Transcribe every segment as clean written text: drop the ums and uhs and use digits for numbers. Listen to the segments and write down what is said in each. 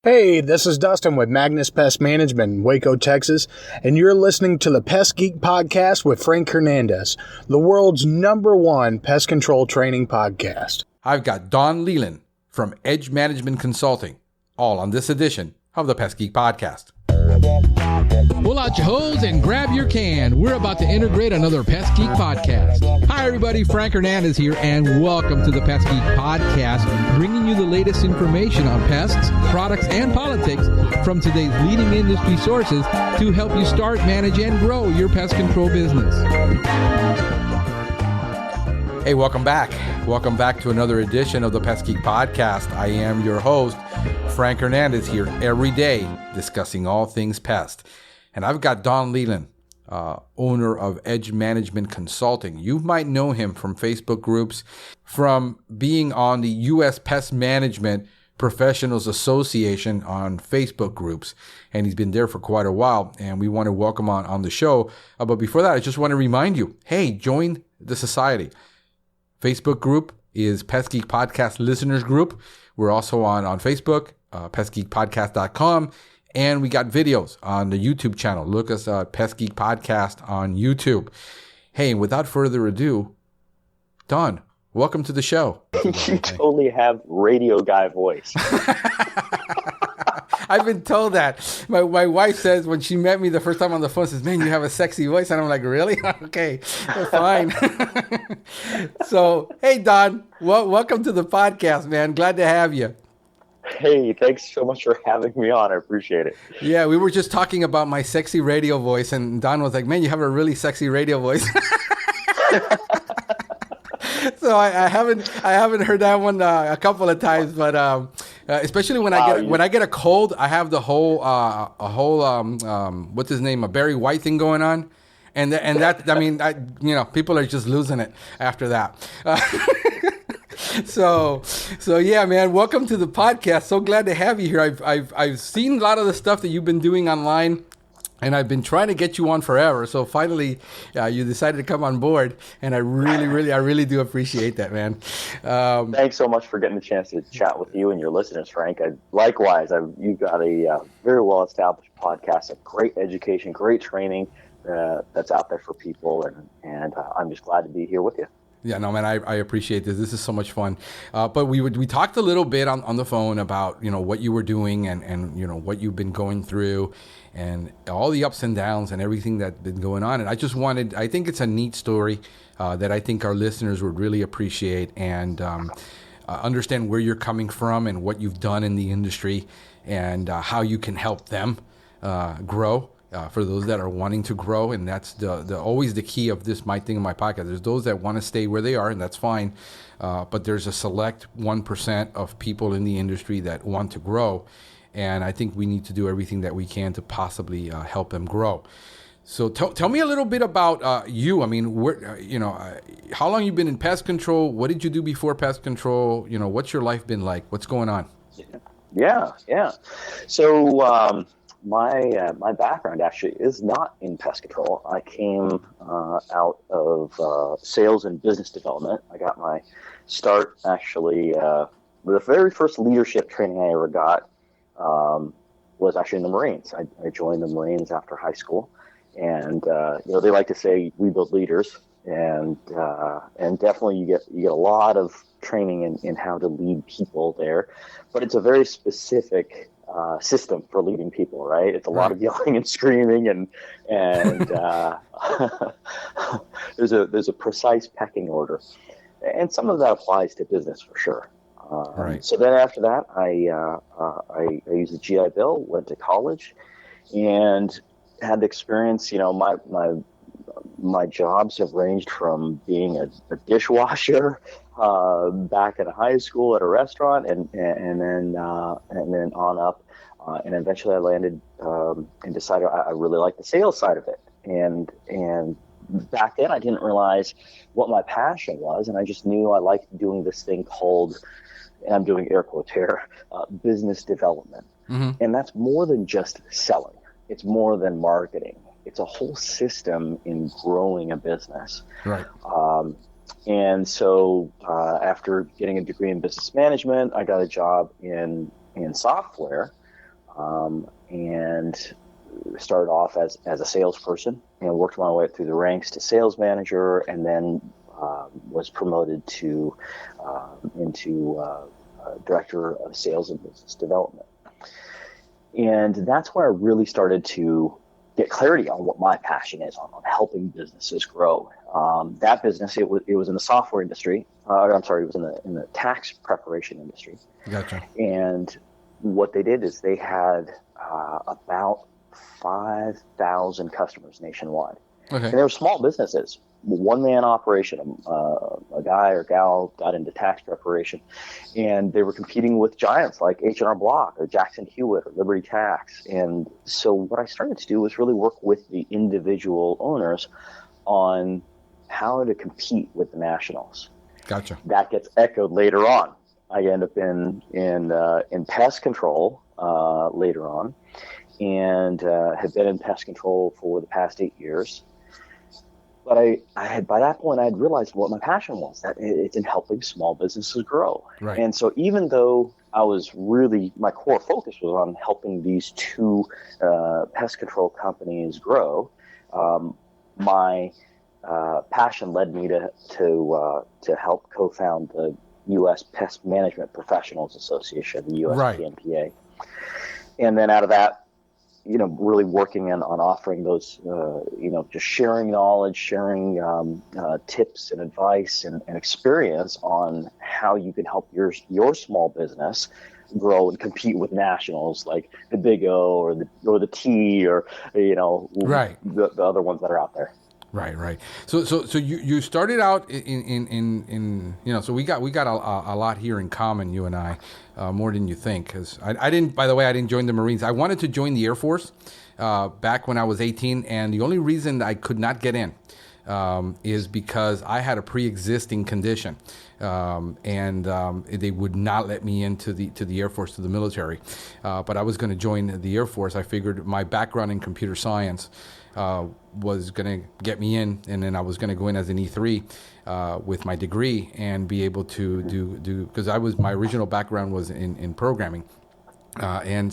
Hey, this is Dustin with Magnus Pest Management in Waco, Texas, and you're listening to the Pest Geek Podcast with Frank Hernandez, the world's #1 pest control training podcast. I've got Don Leland from Edge Management Consulting, all on this edition of the Pest Geek Podcast. Pull out your hose and grab your can. We're about to integrate another Pest Geek Podcast. Hi, everybody. Frank Hernandez here, and welcome to the Pest Geek Podcast, bringing you the latest information on pests, products, and politics from today's leading industry sources to help you start, manage, and grow your pest control business. Hey, welcome back. Welcome back to another edition of the Pest Geek Podcast. I am your host, Frank Hernandez, here every day discussing all things pest. And I've got Don Leland, owner of Edge Management Consulting. You might know him from Facebook groups, from being on the U.S. Pest Management Professionals Association on Facebook groups, and he's been there for quite a while, and we want to welcome on the show. But before that, I just want to remind you, hey, join the society. Facebook group is Pest Geek Podcast Listeners Group. We're also on Facebook, pestgeekpodcast.com, and we got videos on the YouTube channel. Look us up, Pest Geek Podcast on YouTube. Hey, without further ado, Don, welcome to the show. You totally have radio guy voice. I've been told that. My wife says when she met me the first time on the phone, says, "Man, you have a sexy voice." And I'm like, "Really? Okay, fine." So, hey, Don, welcome to the podcast, man. Glad to have you. Hey, thanks so much for having me on. I appreciate it. Yeah, we were just talking about my sexy radio voice, and Don was like, "Man, you have a really sexy radio voice." So I haven't heard that one a couple of times, but especially when I get a cold, I have the whole what's his name, a Barry White thing going on, and that I mean, people are just losing it after that. So yeah, man, welcome to the podcast. So glad to have you here. I've seen a lot of the stuff that you've been doing online, and I've been trying to get you on forever. So finally, you decided to come on board, and I really do appreciate that, man. Thanks so much for getting the chance to chat with you and your listeners, Frank. Likewise, you've got a very well-established podcast, a great education, great training that's out there for people, and I'm just glad to be here with you. Yeah, no, man, I appreciate this. This is so much fun. But we talked a little bit on the phone about, what you were doing and what you've been going through and all the ups and downs and everything that's been going on. And I think it's a neat story that I think our listeners would really appreciate and understand where you're coming from and what you've done in the industry and how you can help them grow. For those that are wanting to grow, and that's the always the key of this my podcast. There's those that want to stay where they are, and that's fine. But there's a select 1% of people in the industry that want to grow, and I think we need to do everything that we can to possibly help them grow. So tell me a little bit about you. I mean, how long you been in pest control? What did you do before pest control? What's your life been like? What's going on? Yeah. So. My background actually is not in pest control. I came out of sales and business development. I got my start actually, the very first leadership training I ever got was actually in the Marines. I joined the Marines after high school, and they like to say we build leaders, and definitely you get a lot of training in how to lead people there, but it's a very specific system for leading people, right? It's a lot of yelling and screaming, and there's a precise pecking order, and some of that applies to business for sure. Right. So then after that, I used the GI Bill, went to college, and had the experience. My jobs have ranged from being a dishwasher back in high school at a restaurant, and then on up, and eventually I landed and decided I really like the sales side of it. And back then I didn't realize what my passion was, and I just knew I liked doing this thing called, and I'm doing air quotes here, business development. Mm-hmm. And that's more than just selling. It's more than marketing. It's a whole system in growing a business. Right. And so after getting a degree in business management, I got a job in software and started off as a salesperson and worked my way up through the ranks to sales manager, and then was promoted to into director of sales and business development. And that's where I really started to get clarity on what my passion is on helping businesses grow. That business, it was in the software industry. I'm sorry, it was in the tax preparation industry. Gotcha. And what they did is they had about 5,000 customers nationwide. Okay. And they were small businesses, one-man operation. A guy or gal got into tax preparation, and they were competing with giants like H&R Block or Jackson Hewitt or Liberty Tax. And so what I started to do was really work with the individual owners on how to compete with the nationals. Gotcha. That gets echoed later on. I end up in pest control later on, and have been in pest control for the past 8 years. But I had, by that point, I had realized what my passion was, that it's in helping small businesses grow. Right. And so even though I was really, my core focus was on helping these two pest control companies grow, my passion led me to help co-found the U.S. Pest Management Professionals Association, the USPMPA. And then out of that, really working on offering those, just sharing knowledge, sharing tips and advice and experience on how you can help your small business grow and compete with nationals like the Big O or the T or Right. the other ones that are out there. Right. So you started out in so we got a lot here in common, you and I, more than you think. Because I didn't join the Marines. I wanted to join the Air Force back when I was 18, and the only reason I could not get in is because I had a pre-existing condition, and they would not let me into the Air Force, to the military. But I was going to join the Air Force. I figured my background in computer science was going to get me in, and then I was going to go in as an E3 with my degree and be able to do because my original background was in programming, and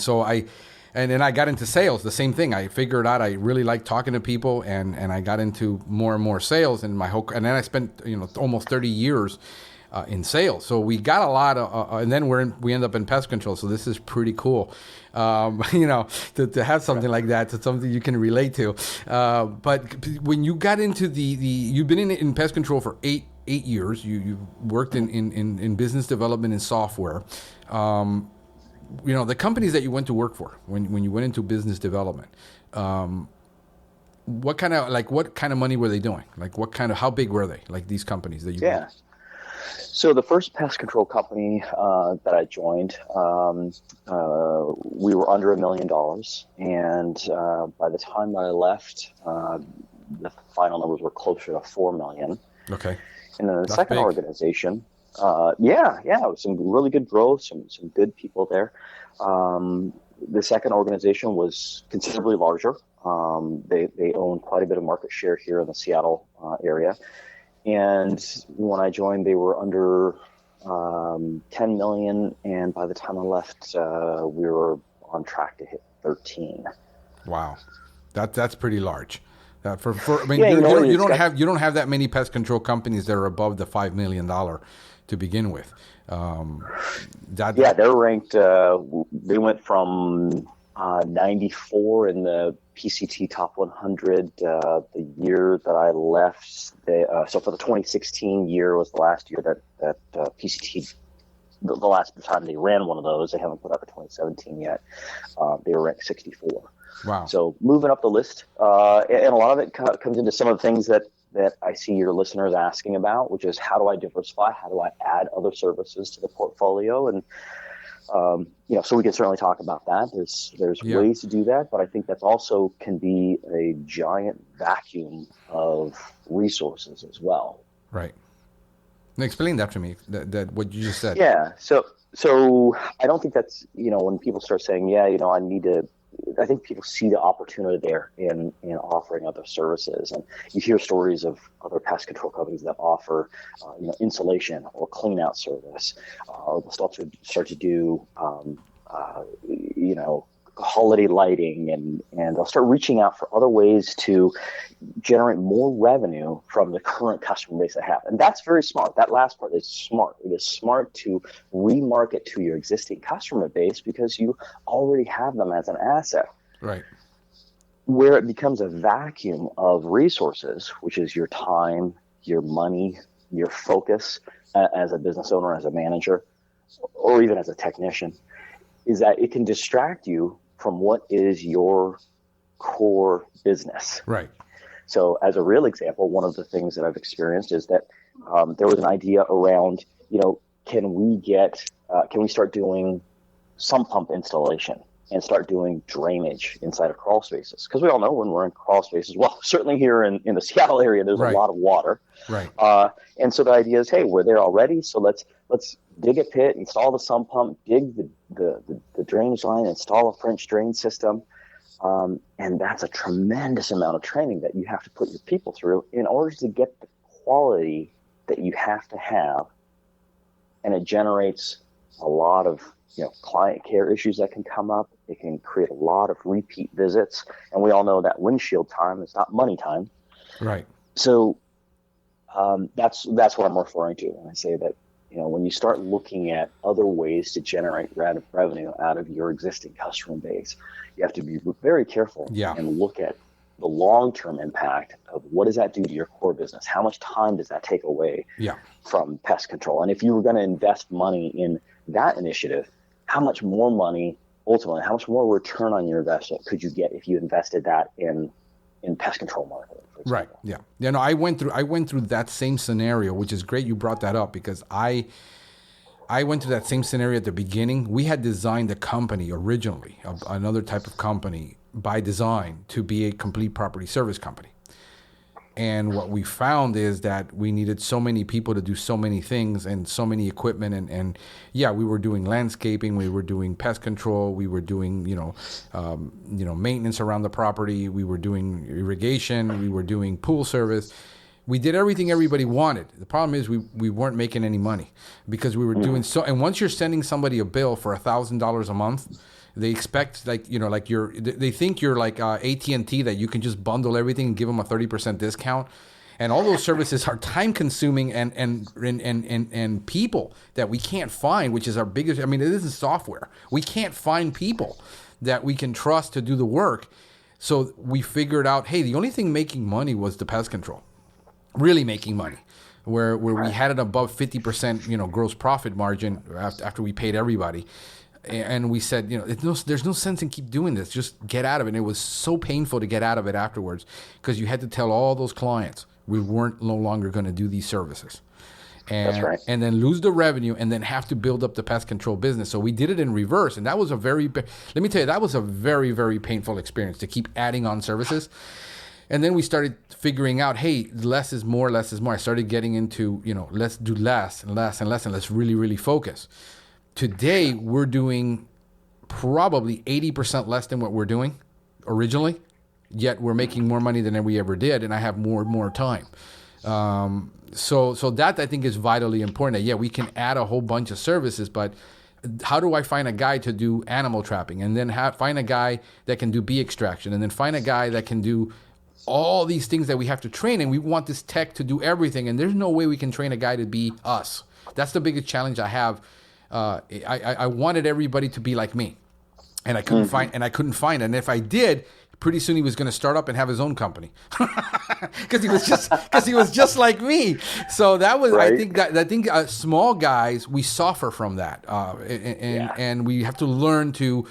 then I got into sales. The same thing. I figured out I really liked talking to people, and I got into more and more sales, and then I spent almost 30 years in sales. So we got a lot of, and then we end up in pest control. So this is pretty cool, to have something like that, to something you can relate to. But when you got into you've been in pest control for eight years. You worked in business development and software. The companies that you went to work for when you went into business development, what kind of money were they doing? How big were they? Like these companies that you Yeah. So the first pest control company that I joined, we were under $1 million, and by the time I left, the final numbers were closer to $4 million. Okay. And then the That's second big. organization, it was some really good growth, some good people there. The second organization was considerably larger. They owned quite a bit of market share here in the Seattle area. And when I joined, they were under 10 million, and by the time I left, we were on track to hit 13. Wow, that's pretty large. You don't have that many pest control companies that are above the $5 million to begin with. They're ranked. They went from 94 in the PCT Top 100 the year that I left. So for the 2016 year was the last year that PCT, the last time they ran one of those. They haven't put out the 2017 yet. They were ranked 64. Wow. So moving up the list, and a lot of it comes into some of the things that I see your listeners asking about, which is how do I diversify? How do I add other services to the portfolio? And so we can certainly talk about that. There's ways to do that, but I think that also can be a giant vacuum of resources as well. Right. Now explain that to me. That what you just said. Yeah. So I don't think that's when people start saying, I need to. I think people see the opportunity there in offering other services, and you hear stories of other pest control companies that offer, insulation or clean out service, or they'll start to do, holiday lighting, and they'll start reaching out for other ways to generate more revenue from the current customer base they have. And that's very smart. That last part is smart. It is smart to remarket to your existing customer base because you already have them as an asset. Right. Where it becomes a vacuum of resources, which is your time, your money, your focus as a business owner, as a manager, or even as a technician, is that it can distract you from what is your core business. Right. So as a real example, one of the things that I've experienced is that there was an idea around, can we start doing sump pump installation and start doing drainage inside of crawl spaces? Because we all know when we're in crawl spaces, well, certainly here in the Seattle area, there's right. a lot of water. Right. And so the idea is, hey, we're there already, so let's dig a pit, install the sump pump, dig the drainage line, install a French drain system. And that's a tremendous amount of training that you have to put your people through in order to get the quality that you have to have. And it generates a lot of client care issues that can come up. It can create a lot of repeat visits. And we all know that windshield time is not money time. Right. So that's what I'm referring to when I say that, when you start looking at other ways to generate revenue out of your existing customer base, you have to be very careful and look at the long-term impact of what does that do to your core business? How much time does that take away from pest control? And if you were going to invest money in that initiative, how much more money, ultimately, how much more return on your investment could you get if you invested that in pest control marketing, for example? Right. Yeah. I went through that same scenario, which is great you brought that up, because I went through that same scenario at the beginning. We had designed the company originally, another type of company by design, to be a complete property service company. And what we found is that we needed so many people to do so many things and so many equipment. And we were doing landscaping, we were doing pest control, we were doing, maintenance around the property, we were doing irrigation, we were doing pool service. We did everything everybody wanted. The problem is we weren't making any money because we were doing so. And once you're sending somebody a bill for $1,000 a month, they expect they think you're like AT&T, that you can just bundle everything and give them a 30% discount. And all those services are time consuming and people that we can't find, which is our biggest. I mean, it isn't software. We can't find people that we can trust to do the work. So we figured out, hey, the only thing making money was the pest control, really making money. Where we had it above 50%, gross profit margin after we paid everybody. And we said, there's no sense in keep doing this. Just get out of it. And it was so painful to get out of it afterwards, because you had to tell all those clients we weren't no longer going to do these services. And, that's right. And then lose the revenue and then have to build up the pest control business. So we did it in reverse. And that was let me tell you, that was a very, very painful experience to keep adding on services. And then we started figuring out, hey, less is more, less is more. I started getting into, let's do less and less and less, and let's really, really focus. Today, we're doing probably 80% less than what we're doing originally, yet we're making more money than we ever did, and I have more time. So that, I think, is vitally important. We can add a whole bunch of services, but how do I find a guy to do animal trapping, and then find a guy that can do bee extraction, and then find a guy that can do all these things that we have to train, and we want this tech to do everything, and there's no way we can train a guy to be us. That's the biggest challenge I have. I wanted everybody to be like me, and I couldn't find. And if I did, pretty soon he was going to start up and have his own company, because he was just like me. So that was, right. I think small guys, we suffer from that, and we have to learn to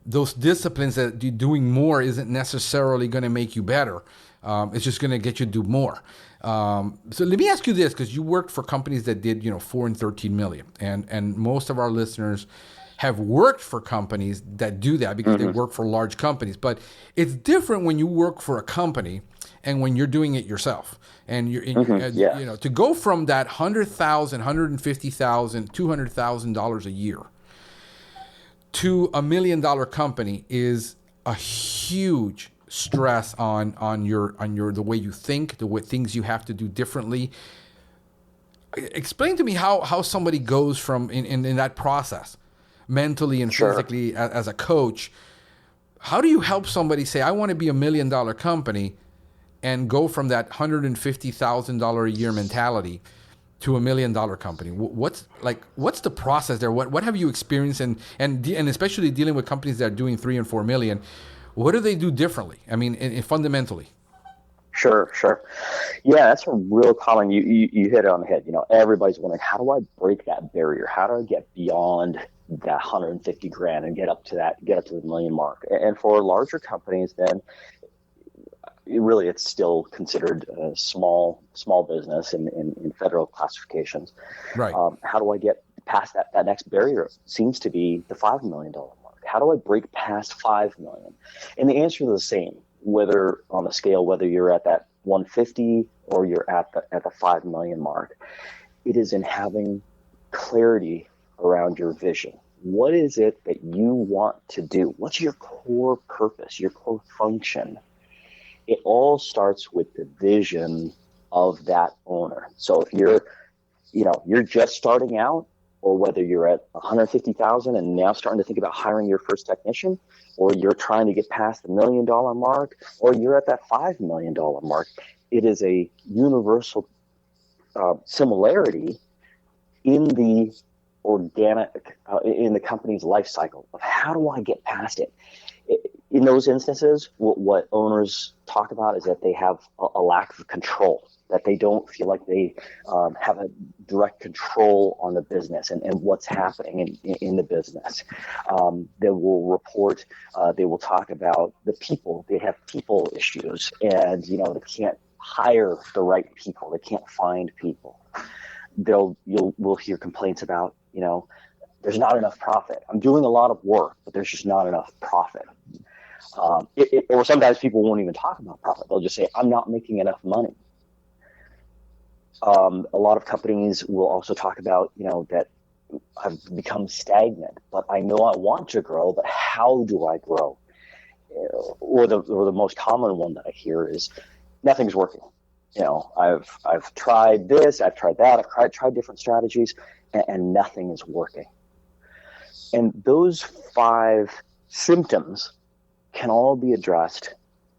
those disciplines that doing more isn't necessarily going to make you better. It's just going to get you to do more. So let me ask you this, because you worked for companies that did, 4 and 13 million, and most of our listeners have worked for companies that do that because they work for large companies. But it's different when you work for a company and when you're doing it yourself. And you're to go from that $100,000, $150,000, $200,000 a year to $1 million company is a huge stress on your the way you think, the way things you have to do differently. Explain to me how somebody goes from in that process, mentally and physically, as a coach, how do you help somebody say, I want to be $1 million company and go from that $150,000 a year mentality to $1 million company? What's the process there? What have you experienced, and especially dealing with companies that are doing 3 and 4 million? What do they do differently? I mean, fundamentally. Sure. Yeah, that's a real common. You hit it on the head. Everybody's wondering, how do I break that barrier? How do I get beyond that 150 grand and get up to the $1 million mark? And for larger companies, then it's still considered a small business in federal classifications. Right. How do I get past that next barrier? Seems to be the $5 million mark. How do I break past 5 million? And the answer is the same, whether on the scale, whether you're at that 150 or you're at the 5 million mark. It is in having clarity around your vision. What is it that you want to do? What's your core purpose, your core function? It all starts with the vision of that owner. So if you're just starting out, or whether you're at 150,000 and now starting to think about hiring your first technician, or you're trying to get past the $1 million mark, or you're at that $5 million mark, it is a universal similarity in the organic, in the company's life cycle of how do I get past it? In those instances, what owners talk about is that they have a lack of control, that they don't feel like they have a direct control on the business and what's happening in the business. They will report, they will talk about the people. They have people issues, and they can't hire the right people. They can't find people. We'll hear complaints about, there's not enough profit. I'm doing a lot of work, but there's just not enough profit. Or sometimes people won't even talk about profit. They'll just say, I'm not making enough money. A lot of companies will also talk about, that I've become stagnant, but I know I want to grow, but how do I grow? Or the most common one that I hear is nothing's working. I've tried this, I've tried that, I've tried different strategies, and nothing is working. And those 5 symptoms can all be addressed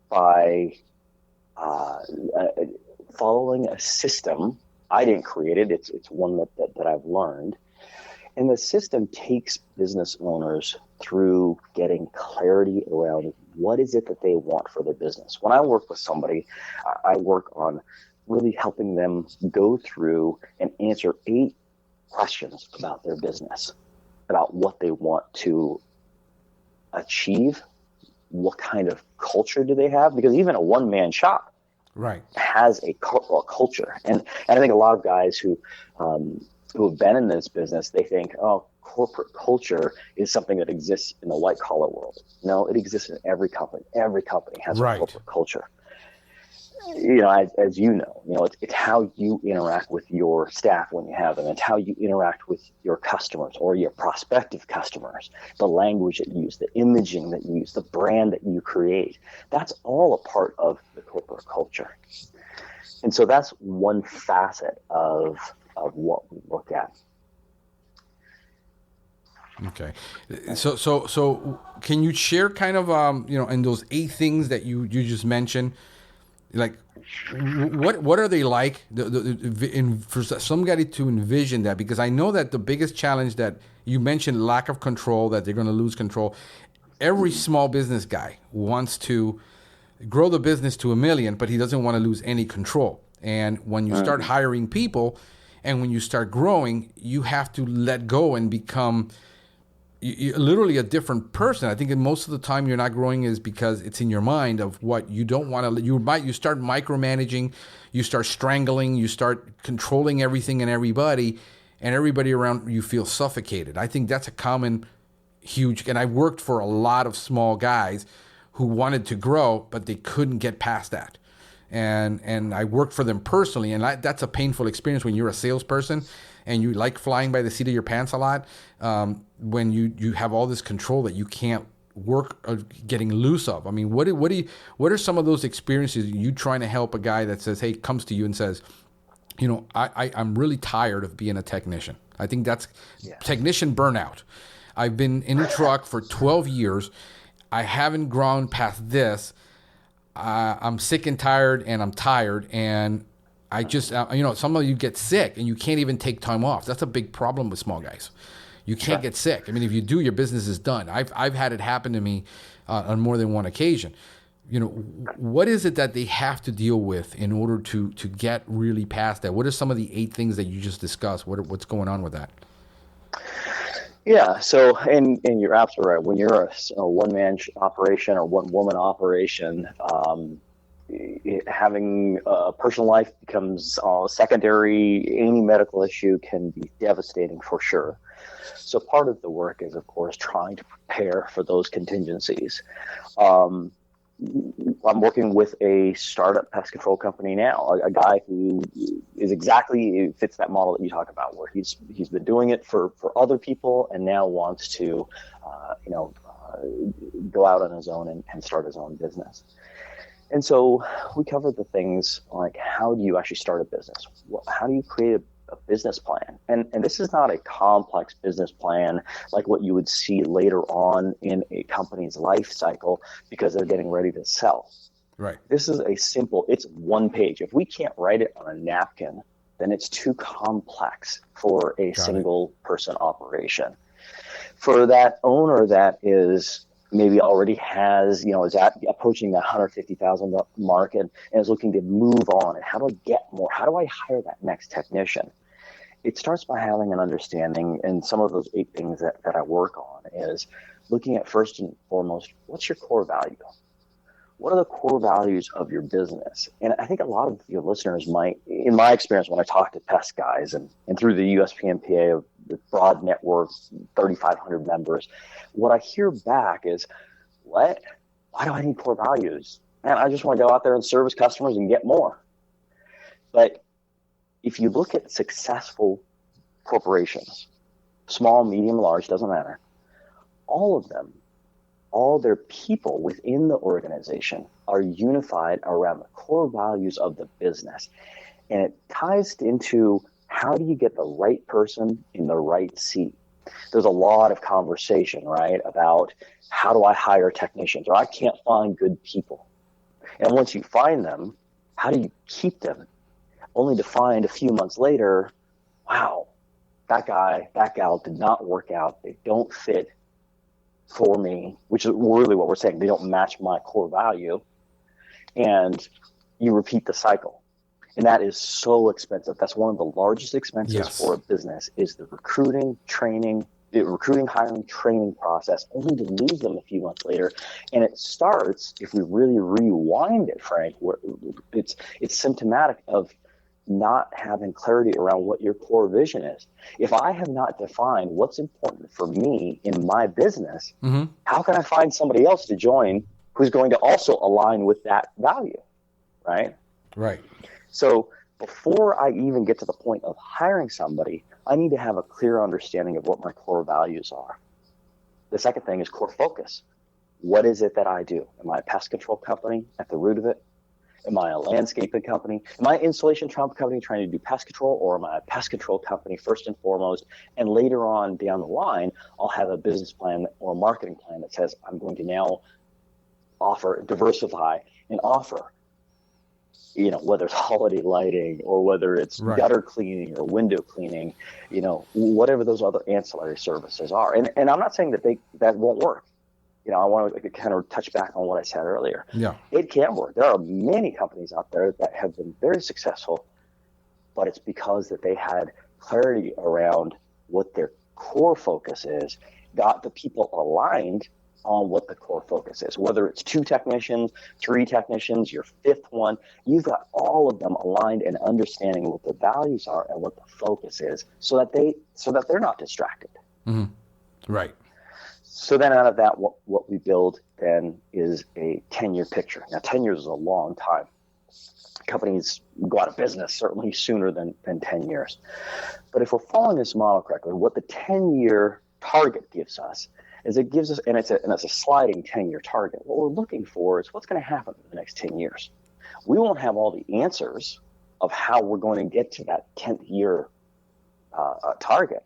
by following a system. I didn't create it. It's one that I've learned. And the system takes business owners through getting clarity around what is it that they want for their business. When I work with somebody, I work on really helping them go through and answer 8 questions about their business, about what they want to achieve, what kind of culture do they have, because even a one-man shop has a culture. And I think a lot of guys who have been in this business, they think, corporate culture is something that exists in the white-collar world. No, it exists in every company. Every company has a corporate culture. As you know, it's how you interact with your staff when you have them. It's how you interact with your customers or your prospective customers, the language that you use, the imaging that you use, the brand that you create. That's all a part of the corporate culture. And so that's one facet of what we look at. Okay. So can you share kind of, in those 8 things that you just mentioned, like, what are they like? For somebody to envision that, because I know that the biggest challenge that you mentioned, lack of control, that they're going to lose control. Every small business guy wants to grow the business to $1 million, but he doesn't want to lose any control. And when you start hiring people, and when you start growing, you have to let go and become you're literally a different person. I think that most of the time you're not growing is because it's in your mind of what you don't want to. You start micromanaging, you start strangling, you start controlling everything and everybody around you feel suffocated. I think that's a common, huge. And I worked for a lot of small guys who wanted to grow, but they couldn't get past that. And I worked for them personally, and that's a painful experience when you're a salesperson and you like flying by the seat of your pants a lot, when you have all this control that you can't work getting loose of. I mean, what are some of those experiences you trying to help a guy that says, hey, comes to you and says, I'm really tired of being a technician. I think that's technician burnout. I've been in a truck for 12 years. I haven't grown past this. I'm sick and tired, and I'm tired, and I just, some of you get sick and you can't even take time off. That's a big problem with small guys. You can't get sick. I mean, if you do, your business is done. I've had it happen to me on more than one occasion. What is it that they have to deal with in order to get really past that? What are some of the 8 things that you just discussed? What's going on with that? Yeah. So, and you're absolutely right. When you're a one-man operation or one-woman operation, having a personal life becomes secondary. Any medical issue can be devastating for sure. So part of the work is, of course, trying to prepare for those contingencies. I'm working with a startup pest control company now, a guy who fits that model that you talk about, where he's been doing it for other people and now wants to, go out on his own and start his own business. And so we covered the things like, how do you actually start a business? How do you create a business plan? And this is not a complex business plan like what you would see later on in a company's life cycle because they're getting ready to sell. Right. This is it's one page. If we can't write it on a napkin, then it's too complex for a single person operation. For that owner that is maybe already has, is approaching the 150,000 mark and is looking to move on, and how do I get more? How do I hire that next technician? It starts by having an understanding, and some of those 8 things that I work on is looking at, first and foremost, what's your core value? What are the core values of your business? And I think a lot of your listeners might, in my experience, when I talk to pest guys and through the USPMPA, the broad network, 3,500 members, what I hear back is, why do I need core values? Man, I just want to go out there and service customers and get more. But if you look at successful corporations, small, medium, large, doesn't matter, all of them, all their people within the organization are unified around the core values of the business. And it ties into, how do you get the right person in the right seat? There's a lot of conversation, right, about how do I hire technicians, or I can't find good people. And once you find them, how do you keep them? Only to find a few months later, wow, that guy, that gal did not work out. They don't fit for me, which is really what we're saying. They don't match my core value. And you repeat the cycle. And that is so expensive. That's one of the largest expenses for a business, is the recruiting, hiring, training process, only to lose them a few months later. And it starts, if we really rewind it, Frank, where it's symptomatic of not having clarity around what your core vision is. If I have not defined what's important for me in my business, how can I find somebody else to join who's going to also align with that value, right? Right. So before I even get to the point of hiring somebody, I need to have a clear understanding of what my core values are. The second thing is core focus. What is it that I do? Am I a pest control company at the root of it? Am I a landscaping company? Am I an installation company trying to do pest control, or am I a pest control company first and foremost? And later on down the line, I'll have a business plan or a marketing plan that says I'm going to now diversify and offer, whether it's holiday lighting or whether it's gutter cleaning or window cleaning, whatever those other ancillary services are. And I'm not saying that won't work. I want to kind of touch back on what I said earlier. Yeah, it can work. There are many companies out there that have been very successful, but it's because that they had clarity around what their core focus is, got the people aligned on what the core focus is. Whether it's 2 technicians, 3 technicians, your 5th one, you've got all of them aligned and understanding what the values are and what the focus is, so that they're not distracted. Mm-hmm. Right. So then out of that, what we build then is a 10-year picture. Now, 10 years is a long time. Companies go out of business certainly sooner than 10 years. But if we're following this model correctly, what the 10-year target gives us is and it's a sliding 10-year target. What we're looking for is what's going to happen in the next 10 years. We won't have all the answers of how we're going to get to that 10th year target.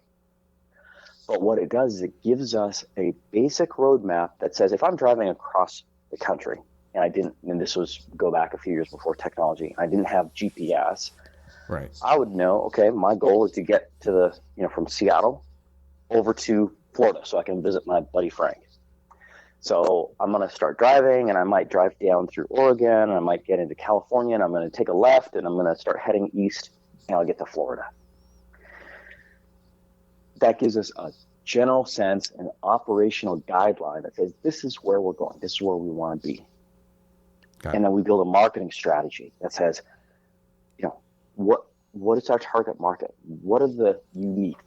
But what it does is it gives us a basic roadmap that says if I'm driving across the country, and this was go back a few years before technology, I didn't have GPS. Right. I would know, okay, my goal is to get to from Seattle over to Florida so I can visit my buddy Frank. So I'm going to start driving, and I might drive down through Oregon, and I might get into California, and I'm going to take a left, and I'm going to start heading east, and I'll get to Florida. That gives us a general sense, an operational guideline that says this is where we're going, this is where we want to be. And then we build a marketing strategy that says, what is our target market? What are the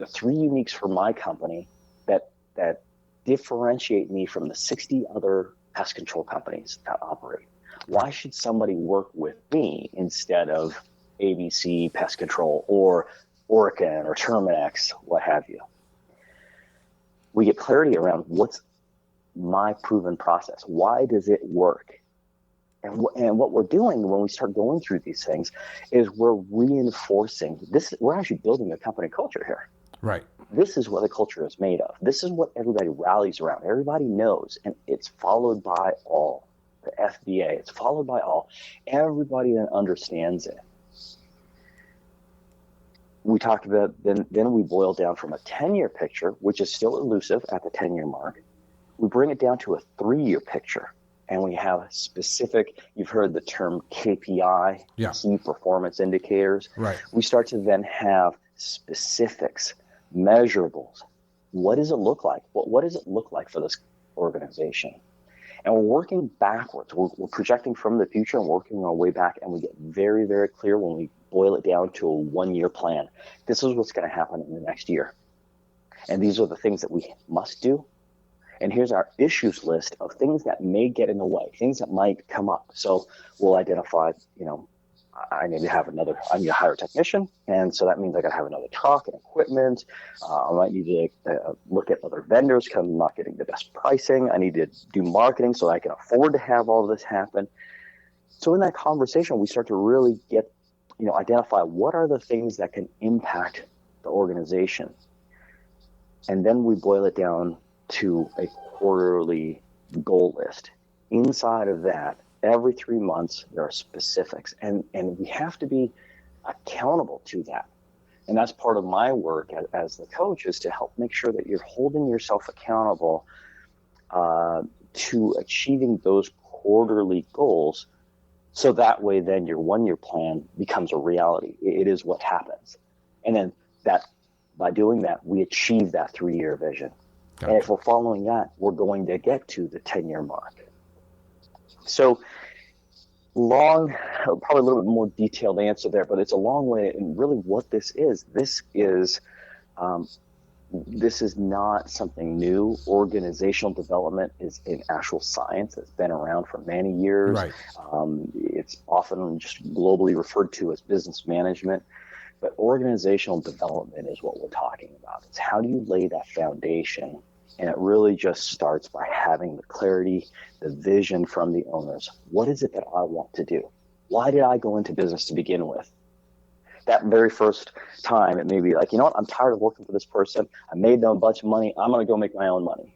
three uniques for my company that differentiate me from the 60 other pest control companies that operate? Why should somebody work with me instead of ABC Pest Control or Orkin or Terminex, what have you? We get clarity around what's my proven process. Why does it work? And what we're doing when we start going through these things is we're reinforcing this. We're actually building a company culture here. Right. This is what the culture is made of. This is what everybody rallies around. Everybody knows, and it's followed by all. The FBA, it's followed by all. Everybody then understands it. We talked about, then we boil down from a 10-year picture, which is still elusive at the 10-year mark. We bring it down to a 3-year picture. And we have specific, you've heard the term KPI, key performance indicators. Right. We start to then have specifics, measurables. What does it look like? What does it look like for this organization? And we're working backwards. We're projecting from the future and working our way back. And we get very, very clear when we boil it down to a 1-year plan. This is what's going to happen in the next year. And these are the things that we must do. And here's our issues list of things that may get in the way, things that might come up. So we'll identify, I need to hire a technician. And so that means I got to have another truck and equipment. I might need to look at other vendors because I'm not getting the best pricing. I need to do marketing so I can afford to have all of this happen. So in that conversation, we start to really get, identify what are the things that can impact the organization. And then we boil it down to a quarterly goal list. Inside of that, every 3 months, there are specifics, and we have to be accountable to that. And that's part of my work as the coach, is to help make sure that you're holding yourself accountable to achieving those quarterly goals. So that way, then your 1-year plan becomes a reality. It is what happens. And then by doing that, we achieve that 3-year vision. Gotcha. And if we're following that, we're going to get to the 10-year mark. So long, probably a little bit more detailed answer there, but it's a long way. And really what this is not something new. Organizational development is an actual science that's been around for many years. Right. It's often just globally referred to as business management. But organizational development is what we're talking about. It's how do you lay that foundation? And it really just starts by having the clarity, the vision from the owners. What is it that I want to do? Why did I go into business to begin with? That very first time, it may be like, I'm tired of working for this person. I made them a bunch of money. I'm going to go make my own money.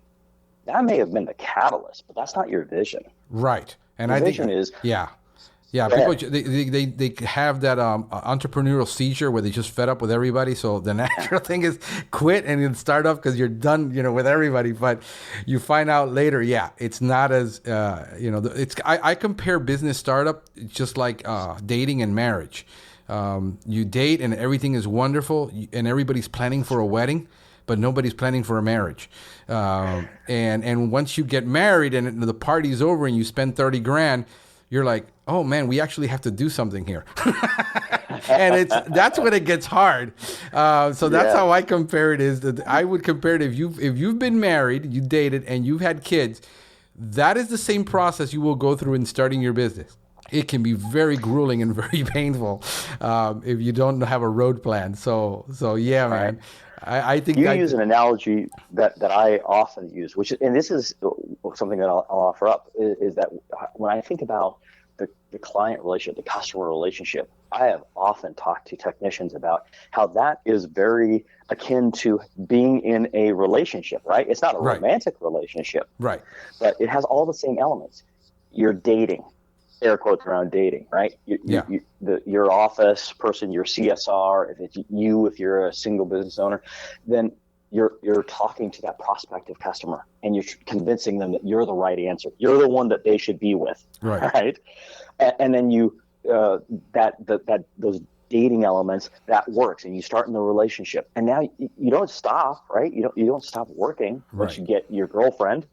That may have been the catalyst, but that's not your vision. Right. And your I vision think, is... Yeah, people they have that entrepreneurial seizure where they just fed up with everybody. So the natural thing is quit and then start up because you're done, with everybody. But you find out later, it's not as I compare business startup just like dating and marriage. You date and everything is wonderful and everybody's planning for a wedding, but nobody's planning for a marriage. And once you get married and the party's over and you spend $30,000. You're like, oh man, we actually have to do something here. And that's when it gets hard. So that's how I compare it, is that I would compare it if you've been married, you dated, and you've had kids, that is the same process you will go through in starting your business. It can be very grueling and very painful if you don't have a road plan. So yeah, man. I think you use an analogy that I often use, and this is something that I'll offer up, is that when I think about the client relationship, the customer relationship. I have often talked to technicians about how that is very akin to being in a relationship, right? It's not a romantic relationship, right? But it has all the same elements. You're dating, air quotes around dating, right? Your office person, your CSR, if it's you, if you're a single business owner, then you're talking to that prospective customer and you're convincing them that you're the right answer. You're the one that they should be with, right? And then those dating elements, that works, and you start in the relationship. And now you don't stop, right? You don't stop working once you get your girlfriend.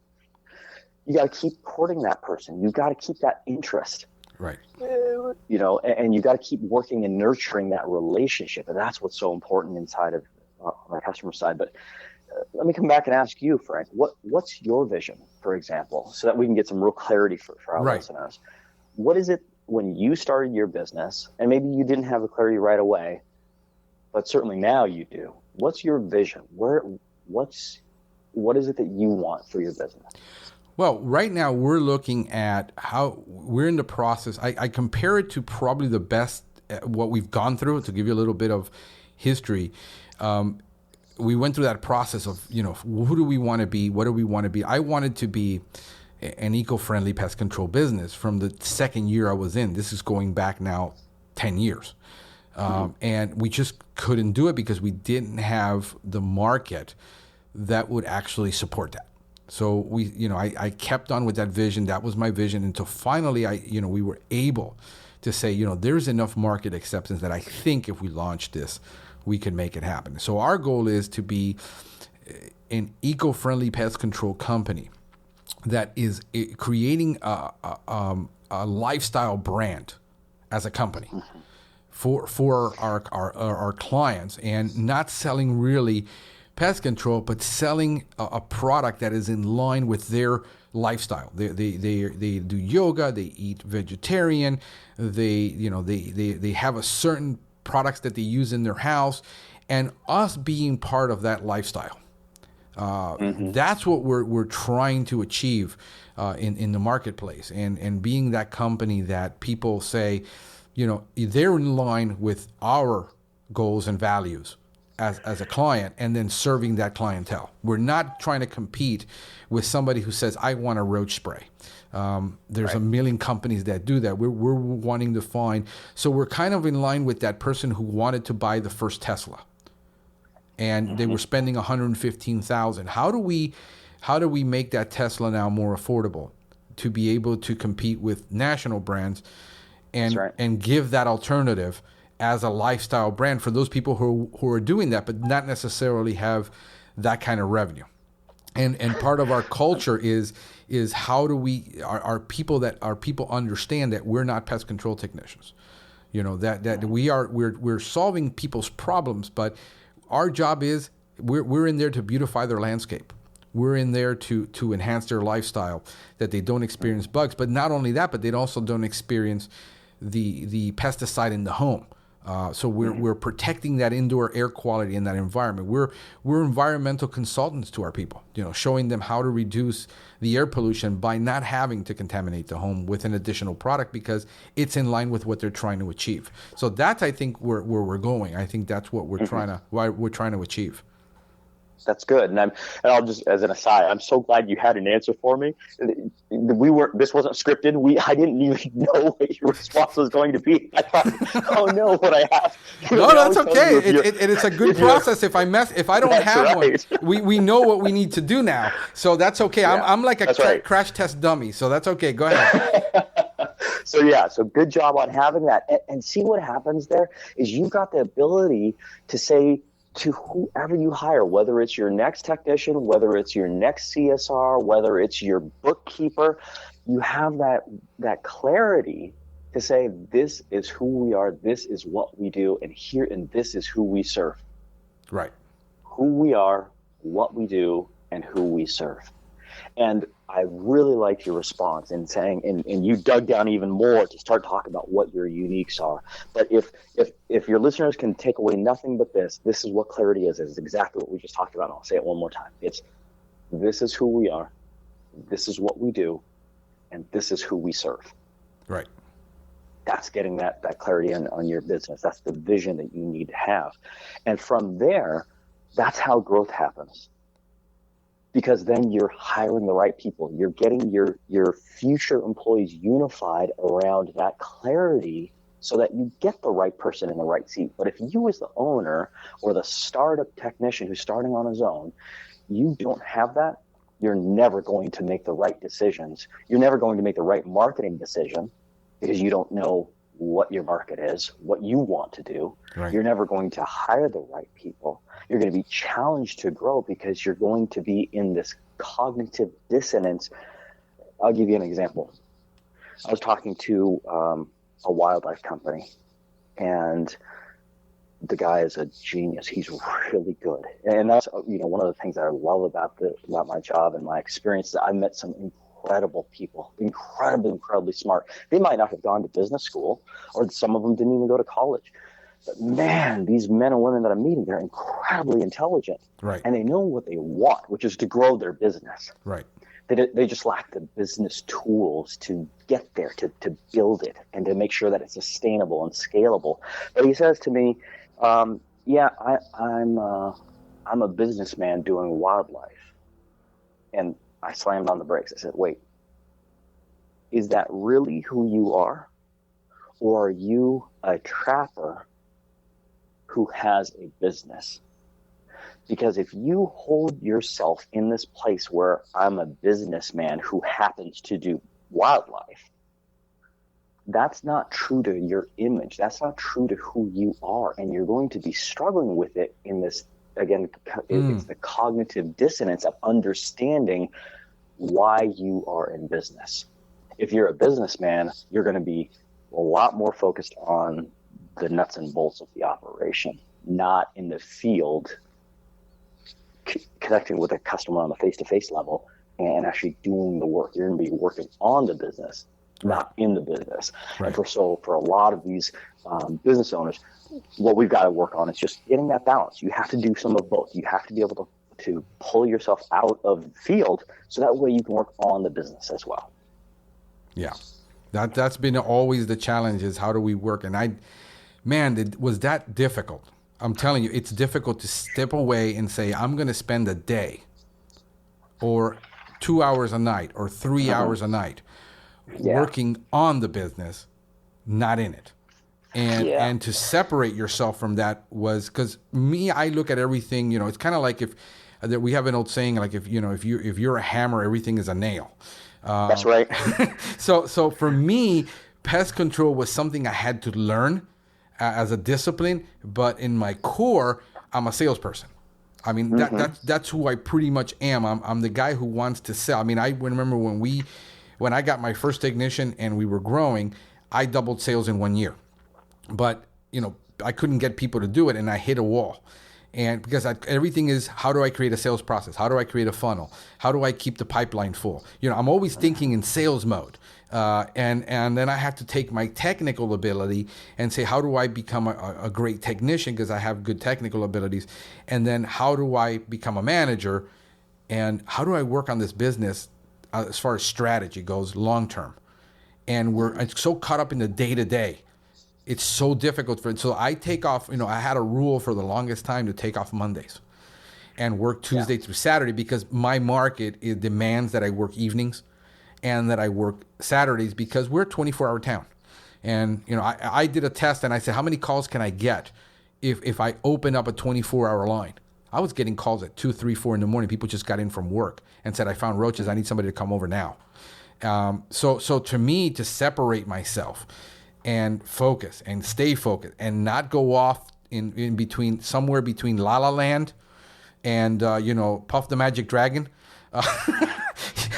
You got to keep courting that person. You got to keep that interest. Right. And you got to keep working and nurturing that relationship. And that's what's so important inside of my customer side. But let me come back and ask you, Frank, what's your vision, for example, so that we can get some real clarity for our listeners? What is it when you started your business, and maybe you didn't have the clarity right away, but certainly now you do? What's your vision? What is it that you want for your business? Well, right now we're looking at how we're in the process. I compare it to probably the best, what we've gone through, to give you a little bit of history. We went through that process of, who do we want to be? What do we want to be? I wanted to be an eco-friendly pest control business from the second year I was in. This is going back now 10 years. And we just couldn't do it because we didn't have the market that would actually support that. So I kept on with that vision. That was my vision until finally we were able to say, there's enough market acceptance that I think if we launch this, we can make it happen. So our goal is to be an eco-friendly pest control company that is creating a lifestyle brand as a company for our clients, and not selling really pest control, but selling a product that is in line with their lifestyle. They do yoga, they eat vegetarian, they have a certain products that they use in their house, and us being part of that lifestyle. That's what we're trying to achieve in the marketplace, and being that company that people say, they're in line with our goals and values as a client, and then serving that clientele. We're not trying to compete with somebody who says, I want a roach spray. There's a million companies that do that. We're wanting to find, so we're kind of in line with that person who wanted to buy the first Tesla, and they were spending $115,000. How do we make that Tesla now more affordable to be able to compete with national brands, and give that alternative as a lifestyle brand for those people who are doing that, but not necessarily have that kind of revenue. And part of our culture is how do our people understand that we're not pest control technicians, that we're solving people's problems, but our job is we're in there to beautify their landscape. We're in there to enhance their lifestyle, that they don't experience bugs, but not only that, but they also don't experience the pesticide in the home. So we're protecting that indoor air quality in that environment. We're environmental consultants to our people, showing them how to reduce the air pollution by not having to contaminate the home with an additional product, because it's in line with what they're trying to achieve. So that's, I think, where we're going. I think that's what we're trying to achieve. That's good. And I'll just, as an aside, I'm so glad you had an answer for me. This wasn't scripted. I didn't even know what your response was going to be. I thought, oh no, what I have. No, that's okay. It's a good process. If I don't have one, we know what we need to do now. So that's okay. Yeah, I'm like a crash test dummy. So that's okay. Go ahead. So good job on having that. And see what happens there is you've got the ability to say to whoever you hire, whether it's your next technician, whether it's your next CSR, whether it's your bookkeeper, you have that clarity to say, this is who we are, this is what we do, and this is who we serve. Right. Who we are, what we do, and who we serve. And I really liked your response in saying, and you dug down even more to start talking about what your uniques are. But if your listeners can take away nothing but this is what clarity is exactly what we just talked about. And I'll say it one more time. This is who we are, this is what we do, and this is who we serve. Right. That's getting that clarity on your business. That's the vision that you need to have. And from there, that's how growth happens. Because then you're hiring the right people. You're getting your future employees unified around that clarity so that you get the right person in the right seat. But if you as the owner or the startup technician who's starting on his own, you don't have that, you're never going to make the right decisions. You're never going to make the right marketing decision because you don't know what your market is, what you want to do. Right. You're never going to hire the right people. You're going to be challenged to grow because you're going to be in this cognitive dissonance. I'll give you an example. I was talking to a wildlife company, and the guy is a genius. He's really good. And that's, one of the things that I love about my job and my experience is I met some incredible people, incredibly smart. They might not have gone to business school, or some of them didn't even go to college. But man, these men and women that I'm meeting, they're incredibly intelligent. Right. And they know what they want, which is to grow their business. Right. They just lack the business tools to get there, to build it, and to make sure that it's sustainable and scalable. But he says to me, I'm a businessman doing wildlife. And I slammed on the brakes. I said, wait, is that really who you are? Or are you a trapper who has a business? Because if you hold yourself in this place where I'm a businessman who happens to do wildlife, that's not true to your image. That's not true to who you are. And you're going to be struggling with it in this, again, it's the cognitive dissonance of understanding why you are in business. If you're a businessman, you're going to be a lot more focused on the nuts and bolts of the operation, not in the field connecting with a customer on the face-to-face level and actually doing the work. You're going to be working on the business, not in the business. Right. And for a lot of these business owners, what we've got to work on is just getting that balance. You have to do some of both. You have to be able to pull yourself out of the field so that way you can work on the business as well. Yeah. That's been always the challenge, is how do we work? And was that difficult? I'm telling you, it's difficult to step away and say, I'm going to spend a day or 2 hours a night or 3 hours a night working on the business, not in it. And to separate yourself from that was, because I look at everything, it's kind of like we have an old saying, like if you're a hammer, everything is a nail. That's right. So for me, pest control was something I had to learn as a discipline, but in my core, I'm a salesperson. I mean, that's who I pretty much am. I'm the guy who wants to sell. I mean, I remember when I got my first technician and we were growing, I doubled sales in 1 year. But, I couldn't get people to do it, and I hit a wall. And because everything is, how do I create a sales process? How do I create a funnel? How do I keep the pipeline full? I'm always thinking in sales mode. And then I have to take my technical ability and say, how do I become a great technician because I have good technical abilities? And then how do I become a manager? And how do I work on this business as far as strategy goes long term? And we're so caught up in the day-to-day. It's so difficult so I take off, I had a rule for the longest time to take off Mondays and work Tuesday through Saturday, because my market demands that I work evenings and that I work Saturdays, because we're a 24-hour town. And, I did a test and I said, how many calls can I get if I open up a 24-hour line? I was getting calls at 2, 3, 4 in the morning. People just got in from work and said, I found roaches. I need somebody to come over now. So to me, to separate myself and focus and stay focused and not go off in between, somewhere between La La Land and, Puff the Magic Dragon.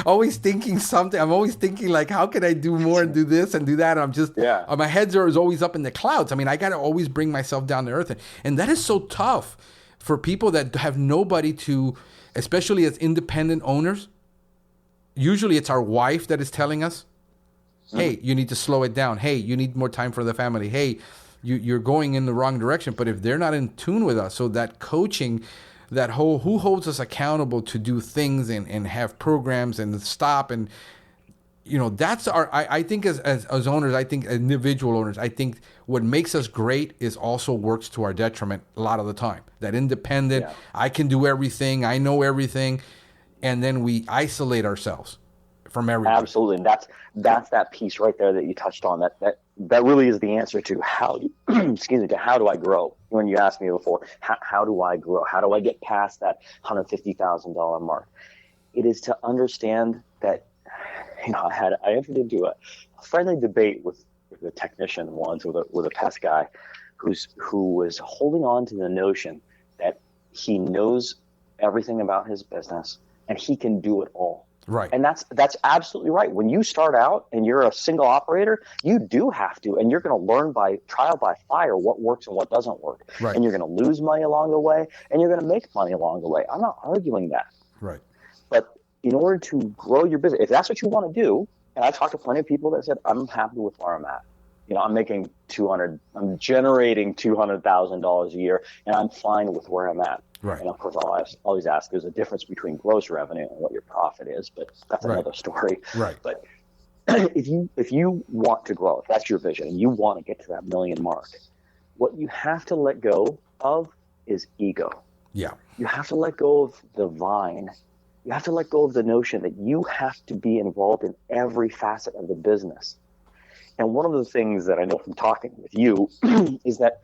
Always thinking something. I'm always thinking like, how can I do more and do this and do that? And I'm just, my head is always up in the clouds. I mean, I got to always bring myself down to earth. And that is so tough for people that have nobody to, especially as independent owners. Usually it's our wife that is telling us, hey, you need to slow it down. Hey, you need more time for the family. Hey, you're going in the wrong direction. But if they're not in tune with us, so that coaching, that whole, who holds us accountable to do things and have programs and stop, and that's I think as owners, I think individual owners, I think what makes us great is also works to our detriment a lot of the time. That independent, I can do everything, I know everything, and then we isolate ourselves from everybody. Absolutely, and that's that piece right there that you touched on. That really is the answer to how to how do I grow? When you asked me before, how do I grow? How do I get past that $150,000 mark? It is to understand that, I entered into a friendly debate with a technician once, with a pest guy who was holding on to the notion that he knows everything about his business and he can do it all. Right. And that's absolutely right. When you start out and you're a single operator, you do have to, and you're going to learn by trial by fire what works and what doesn't work. Right. And you're going to lose money along the way, and you're going to make money along the way. I'm not arguing that. Right. But in order to grow your business, if that's what you want to do, and I've talked to plenty of people that said, I'm happy with where I'm at. I'm making I'm generating $200,000 a year, and I'm fine with where I'm at. Right. And of course, I'll always ask, there's a difference between gross revenue and what your profit is, but that's another story. Right. But if you want to grow, if that's your vision, and you want to get to that million mark, what you have to let go of is ego. Yeah. You have to let go of the vine. You have to let go of the notion that you have to be involved in every facet of the business. And one of the things that I know from talking with you is that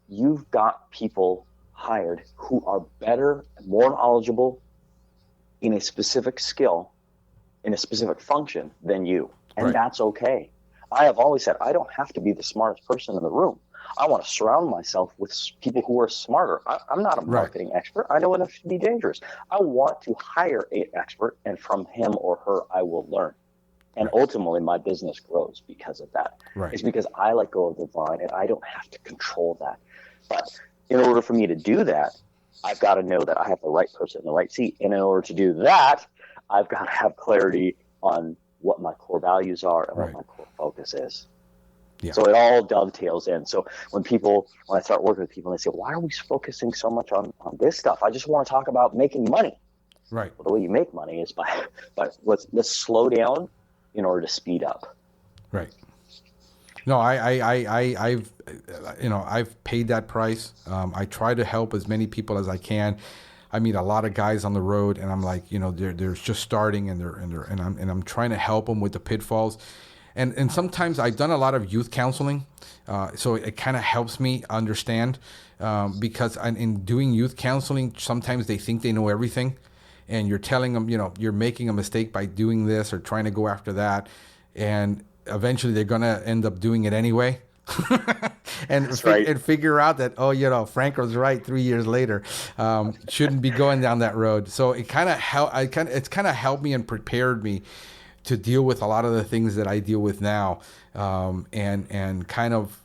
you've got people hired who are better, more knowledgeable in a specific skill, in a specific function than you. And that's okay. I have always said, I don't have to be the smartest person in the room. I want to surround myself with people who are smarter. I'm not a marketing expert. I know enough to be dangerous. I want to hire an expert, and from him or her, I will learn. And ultimately, my business grows because of that. Right. It's because I let go of the vine, and I don't have to control that. But in order for me to do that, I've got to know that I have the right person in the right seat. And in order to do that, I've got to have clarity on what my core values are and what my core focus is. Yeah. So it all dovetails in. So when I start working with people, and they say, why are we focusing so much on this stuff? I just want to talk about making money. Right. Well, the way you make money is by let's slow down in order to speed up. Right. No, I've paid that price. I try to help as many people as I can. I meet a lot of guys on the road, and I'm like, they're just starting, and I'm trying to help them with the pitfalls. And sometimes I've done a lot of youth counseling, so it kind of helps me understand, because in doing youth counseling, sometimes they think they know everything, and you're telling them, you're making a mistake by doing this or trying to go after that, and eventually they're going to end up doing it anyway. and figure out that, Frank was right 3 years later. Shouldn't be going down that road. So it kind of helped me and prepared me to deal with a lot of the things that I deal with now. And kind of,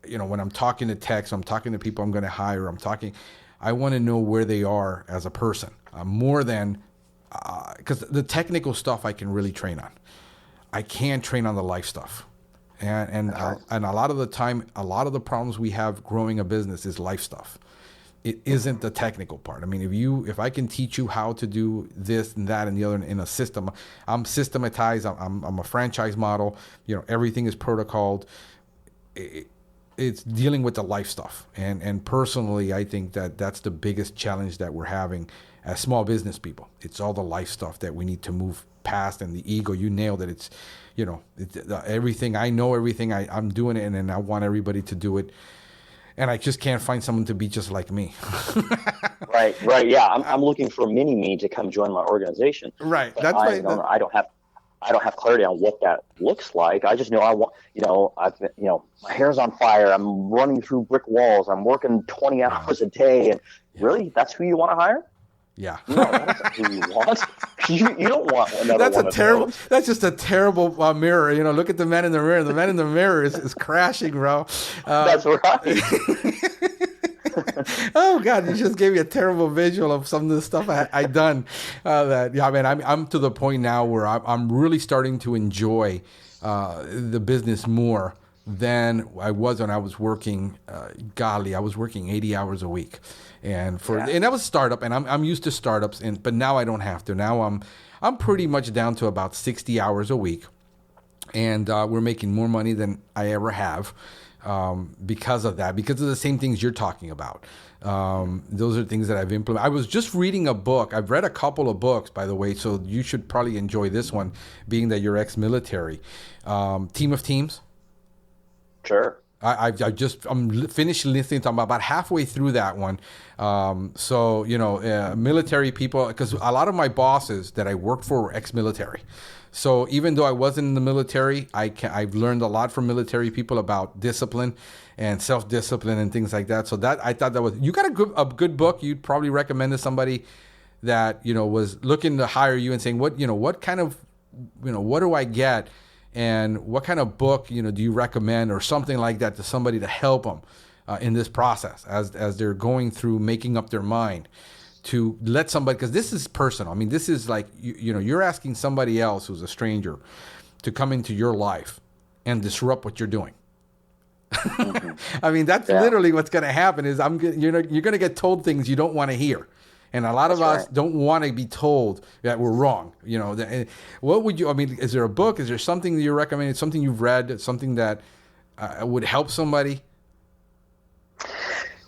when I'm talking to techs, I'm talking to people I'm going to hire, I want to know where they are as a person, more than, because the technical stuff I can really train on. I can't train on the life stuff. And a lot of the time, a lot of the problems we have growing a business is life stuff. It isn't the technical part. I mean, if I can teach you how to do this and that and the other in a system, I'm systematized. I'm a franchise model. Everything is protocoled. It's dealing with the life stuff. And personally, I think that's the biggest challenge that we're having as small business people. It's all the life stuff that we need to move past, and the ego. You nailed it. It's everything. I know everything. I'm doing it, and I want everybody to do it. And I just can't find someone to be just like me. Right. Yeah, I'm looking for mini-me to come join my organization. Right. That's I don't have clarity on what that looks like. I just know I want. My hair's on fire. I'm running through brick walls. I'm working 20 hours a day. And really, that's who you want to hire? Yeah. No, that's not who you want. You don't want another one of those. That's just a terrible mirror. Look at the man in the mirror. The man in the mirror is crashing, bro. That's right. Oh God, you just gave me a terrible visual of some of the stuff I done. I'm to the point now where I'm really starting to enjoy the business more than I was when I was working. I was working 80 hours a week. And that was startup, and I'm used to startups, but now I don't have to. Now I'm pretty much down to about 60 hours a week, and we're making more money than I ever have because of that, because of the same things you're talking about. Those are things that I've implemented. I was just reading a book. I've read a couple of books, by the way, so you should probably enjoy this one, being that you're ex-military. Team of Teams. Sure. I'm finished listening to. I'm about halfway through that one. So military people, because a lot of my bosses that I worked for were ex-military. So even though I wasn't in the military, I've learned a lot from military people about discipline and self-discipline and things like that. So that, I thought that was, you got a good book you'd probably recommend to somebody that was looking to hire you and saying, what kind of, what do I get? And what kind of book, do you recommend or something like that to somebody to help them in this process as they're going through making up their mind to let somebody, because this is personal. I mean, this is like, you're asking somebody else who's a stranger to come into your life and disrupt what you're doing. I mean, that's literally what's going to happen is you're going to get told things you don't want to hear. And a lot of us don't want to be told that we're wrong. What would you, is there a book? Is there something that you're recommending, something you've read, something that would help somebody?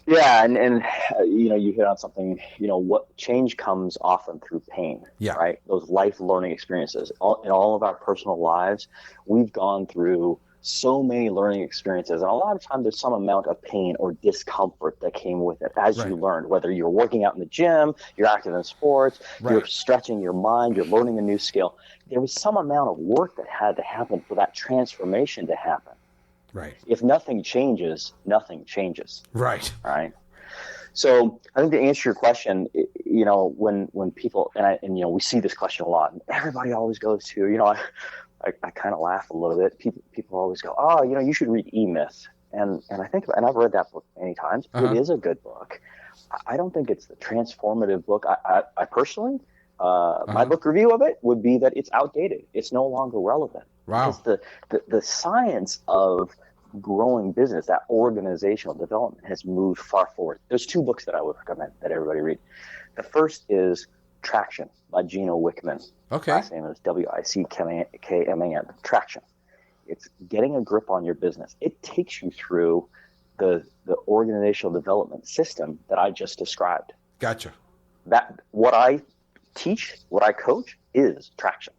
Yeah. And you hit on something, what change comes often through pain, right? Those life learning experiences in all of our personal lives, we've gone through so many learning experiences, and a lot of times there's some amount of pain or discomfort that came with it as you learned, whether you're working out in the gym, you're active in sports, you're stretching your mind, you're learning a new skill. There was some amount of work that had to happen for that transformation to happen. Right. If nothing changes, nothing changes. Right. Right. So I think to answer your question, when people, and we see this question a lot, and everybody always goes to, I kind of laugh a little bit. People always go, oh, you should read E-Myth. And I think, and I've read that book many times. It is a good book. I don't think it's the transformative book. I personally, my book review of it would be that it's outdated. It's no longer relevant. Wow. Because the science of growing business, that organizational development has moved far forward. There's two books that I would recommend that everybody read. The first is Traction by Gino Wickman. Okay. Last name is Wickman. Traction. It's getting a grip on your business. It takes you through the organizational development system that I just described. Gotcha. That what I teach, what I coach is Traction.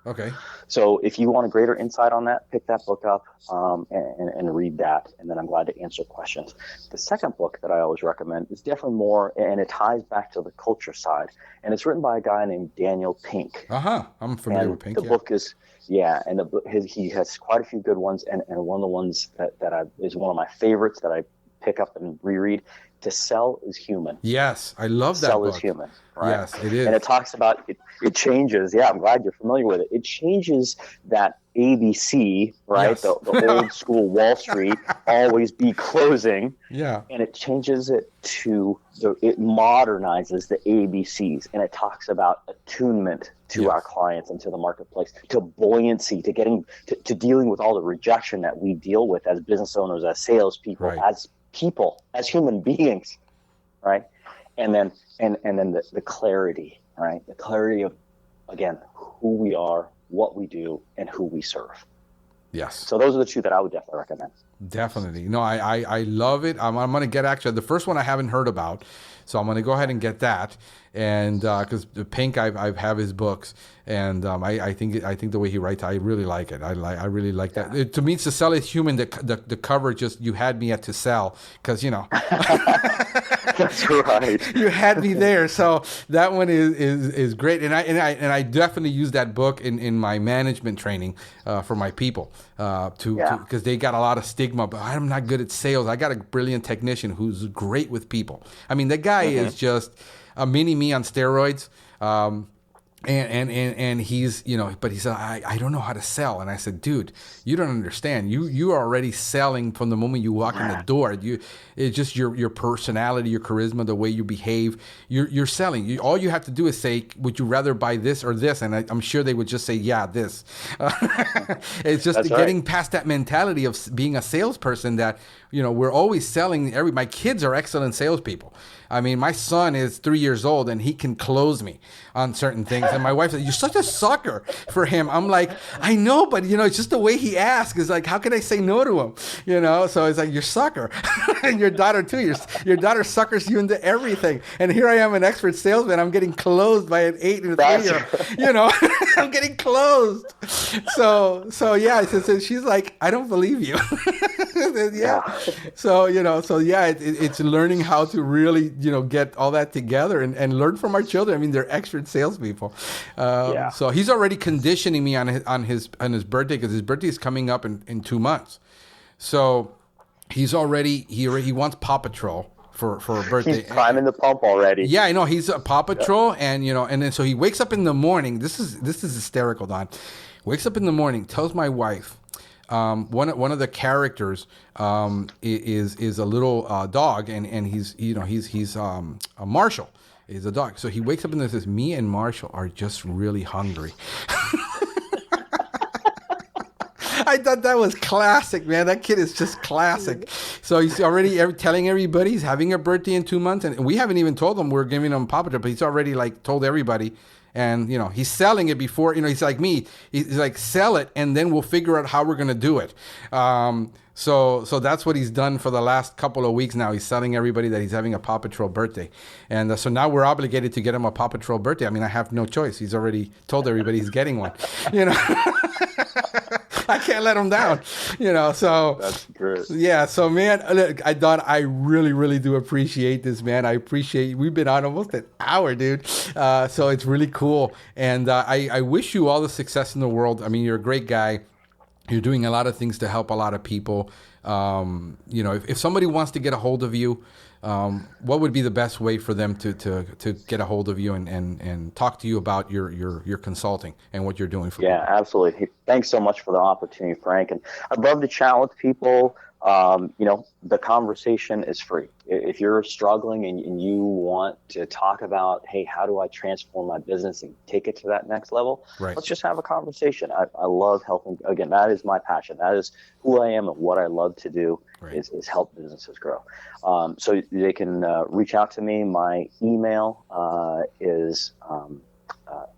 Okay. So if you want a greater insight on that, pick that book up and read that, and then I'm glad to answer questions. The second book that I always recommend is definitely more, and it ties back to the culture side, and it's written by a guy named Daniel Pink. I'm familiar with Pink. The book is, and he has quite a few good ones, and one of the ones that is one of my favorites that I pick up and reread. To Sell is Human. Yes, I love that Sell book. is Human. Right? Yes, it is. And it talks about, it changes. Yeah, I'm glad you're familiar with it. It changes that ABC, right? Yes. The old school Wall Street, always be closing. Yeah. And it changes it to, it modernizes the ABCs. And it talks about attunement to our clients and to the marketplace, to buoyancy, to getting, to dealing with all the rejection that we deal with as business owners, as salespeople, as people, as human beings, right? And then the clarity, right? The clarity of, again, who we are, what we do, and who we serve. Yes. So those are the two that I would definitely recommend. Definitely. No, I love it. I'm going to get actually the first one I haven't heard about, so I'm going to go ahead and get that. And because Pink, I have his books, and I think the way he writes, I really like it. I really like that. To me, To Sell is Human. The cover just, you had me at To Sell, because That's right. You had me there. So that one is great, and I definitely use that book in my management training for my people because they got a lot of stigma. But I'm not good at sales. I got a brilliant technician who's great with people. I mean, the guy is just a mini me on steroids. And he's, but he said, I don't know how to sell. And I said, dude, you don't understand. You are already selling from the moment you walk in the door. It's just your personality, your charisma, the way you behave. You're selling. All you have to do is say, would you rather buy this or this? And I'm sure they would just say, yeah, this. It's just getting past that mentality of being a salesperson that, we're always selling. My kids are excellent salespeople. I mean, my son is 3 years old and he can close me on certain things. And my wife said, "You're such a sucker for him." I'm like, "I know, but it's just the way he asks. It's like, how can I say no to him?" So it's like, "You're sucker." And your daughter too. Your daughter suckers you into everything. And here I am, an expert salesman. I'm getting closed by an 8 and a 3-year-old. I'm getting closed. So yeah, so she's like, "I don't believe you." Yeah. So it's learning how to really get all that together and learn from our children. I mean, they're expert salespeople. So he's already conditioning me on his birthday, because his birthday is coming up in 2 months. So he's already he wants Paw Patrol for a birthday. He's priming the pump already. Yeah, I know. He's a Paw Patrol, and and then so he wakes up in the morning. This is hysterical, Don. Wakes up in the morning, tells my wife, one of the characters is a little dog, and he's a Marshall. He's a dog. So he wakes up and says, "Me and Marshall are just really hungry." I thought that was classic, man. That kid is just classic. So he's already telling everybody he's having a birthday in 2 months, and we haven't even told him we're giving him Paw Patrol, but he's already told everybody. And he's selling it before. He's like me. He's like, "Sell it, and then we'll figure out how we're gonna do it." So that's what he's done for the last couple of weeks now. He's telling everybody that he's having a Paw Patrol birthday, and so now we're obligated to get him a Paw Patrol birthday. I mean, I have no choice. He's already told everybody he's getting one. I can't let him down. So that's great. Yeah. So man, look, I really, really do appreciate this, man. I appreciate. We've been on almost an hour, dude. So it's really cool, and I wish you all the success in the world. I mean, you're a great guy. You're doing a lot of things to help a lot of people. If somebody wants to get a hold of you, what would be the best way for them to get a hold of you and talk to you about your consulting and what you're doing for people? Yeah, absolutely. Thanks so much for the opportunity, Frank. And I'd love to chat with people. The conversation is free. If you're struggling and you want to talk about, hey, how do I transform my business and take it to that next level? Right. Let's just have a conversation. I love helping. Again, that is my passion. That is who I am and what I love to do. Right. is help businesses grow. So they can reach out to me. My email is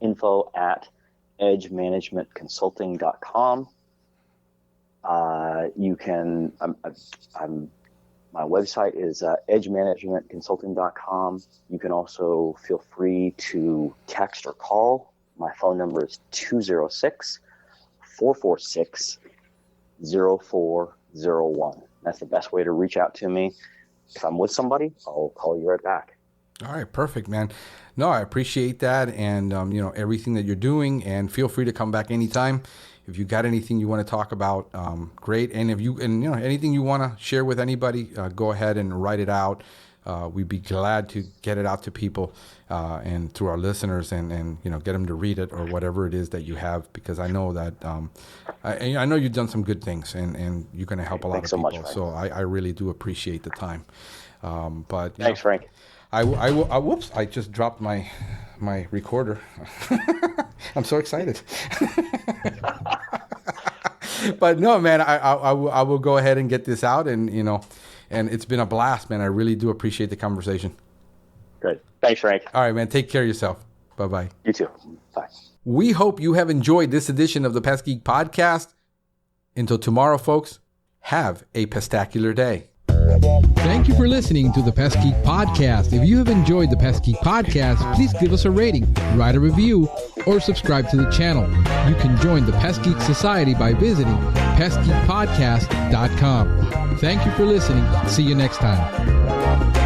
info@edgemanagementconsulting.com. You can, my website is edgemanagementconsulting.com. You can also feel free to text or call. My phone number is 206-446-0401. That's the best way to reach out to me. If I'm with somebody, I'll call you right back. All right, perfect, man. No, I appreciate that, and everything that you're doing. And feel free to come back anytime. If you got anything you want to talk about, great. And if anything you want to share with anybody, go ahead and write it out. We'd be glad to get it out to people and through our listeners, and get them to read it or whatever it is that you have, because I know that I know you've done some good things, and you're going to help a lot of people. Much, so I really do appreciate the time. But thanks, Frank. Whoops! I just dropped my recorder. I'm so excited. But no, man, I will go ahead and get this out, and it's been a blast, man. I really do appreciate the conversation. Good. Thanks, Frank. All right, man. Take care of yourself. Bye-bye. You too. Bye. We hope you have enjoyed this edition of the Pest Geek Podcast. Until tomorrow, folks, have a pestacular day. Thank you for listening to the Pest Geek Podcast. If you have enjoyed the Pest Geek Podcast, please give us a rating, write a review, or subscribe to the channel. You can join the Pest Geek Society by visiting pestgeekpodcast.com. Thank you for listening. See you next time.